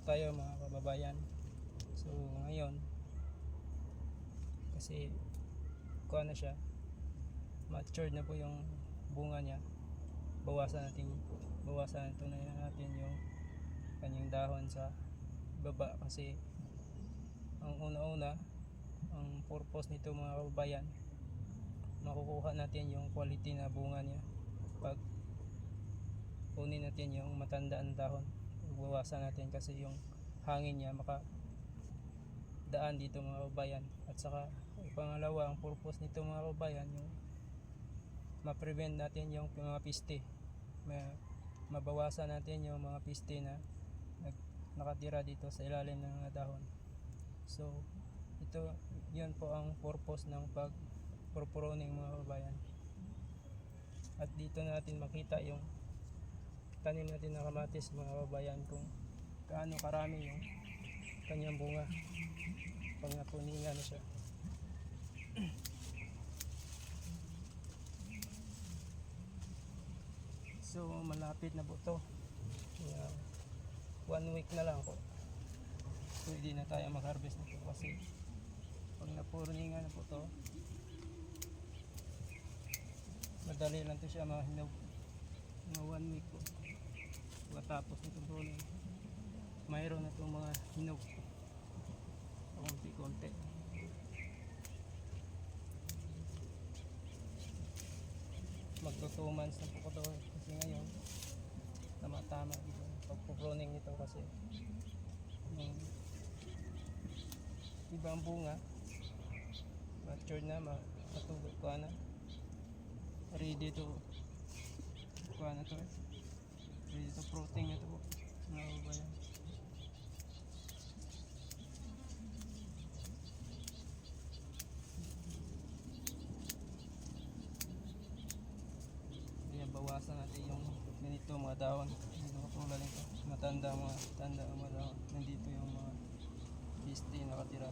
tayo mga kababayan. So ngayon kasi kuha na siya, matured na po yung bunga niya, bawasan ito na natin yung kanyang dahon sa baba, kasi ang una-una, ang purpose nito mga kababayan, makukuha natin yung quality na bunga niya. Pag kunin natin yung matandaan dahon, bawasan natin kasi yung hangin niya makadaan dito mga kababayan. At saka pangalawa, ang purpose nito mga kababayan, yung ma-prevent natin yung mga piste, mabawasan natin yung mga piste na nakatira dito sa ilalim ng mga dahon. So yun po ang purpose ng pag-pruning mga kababayan. At dito natin makita yung tanim natin na kamatis mga kababayan, kung gaano karami yung kanyang bunga pag napuningan na siya. So malapit na po to, 1 week na lang po pwede na tayo mag-harvest na po, kasi pag napuningan na po to, madali lang to siya mahinog, mga 1 week po. Pagkatapos nitong pruning, mayroon na itong mga hinog konti-konti. Magto 2 months na po ko to, kasi ngayon tama-tama dito pag-pruning nito, kasi yung ibang bunga mature na, matugod ko na, ready to kuha na to, ready to fruiting na to po mga kababayan. Kaya bawasan natin yung ganito mga dahon, hindi katulad nito matanda ang mga dahon, nandito yung mga piste nakatira.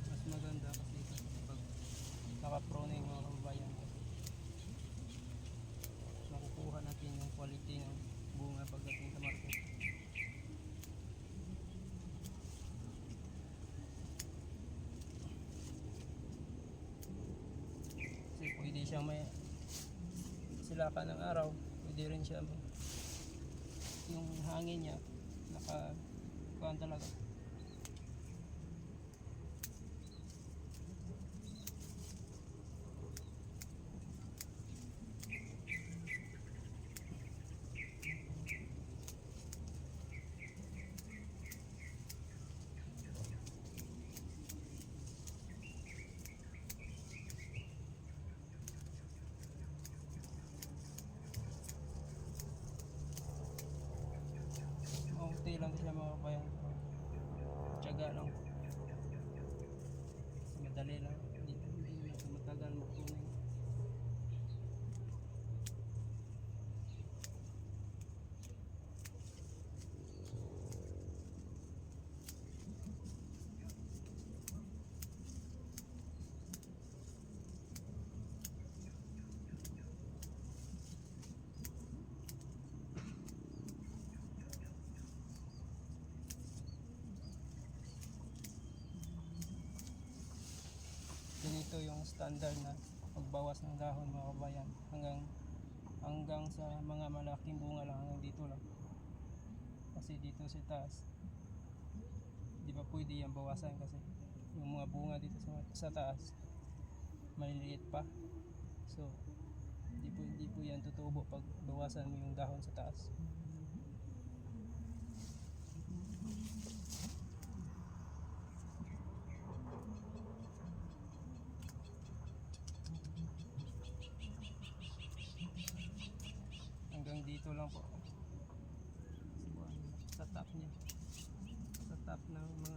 Mas maganda kasi pag naka-pruning mga kababayan, kasi makukuha natin yung quality ng bunga pagdating sa market. Kasi pwede siyang may silakan ng araw, pwede rin siya yung hangin niya nakakuhaan talaga. Maunti lang siya mga kabayan, tiyaga lang, madali lang, hindi na matagal magpuning. Ganito yung standard na pagbawas ng dahon mga kabayan, hanggang sa mga malaking bunga lang, hanggang dito lang. Kasi dito sa taas, di ba pwede yan bawasan, kasi yung mga bunga dito sa taas maliliit pa. So di po yan tutubo pag bawasan mo yung dahon sa taas. Hanggang dito lang po sa top niya, sa top ng mga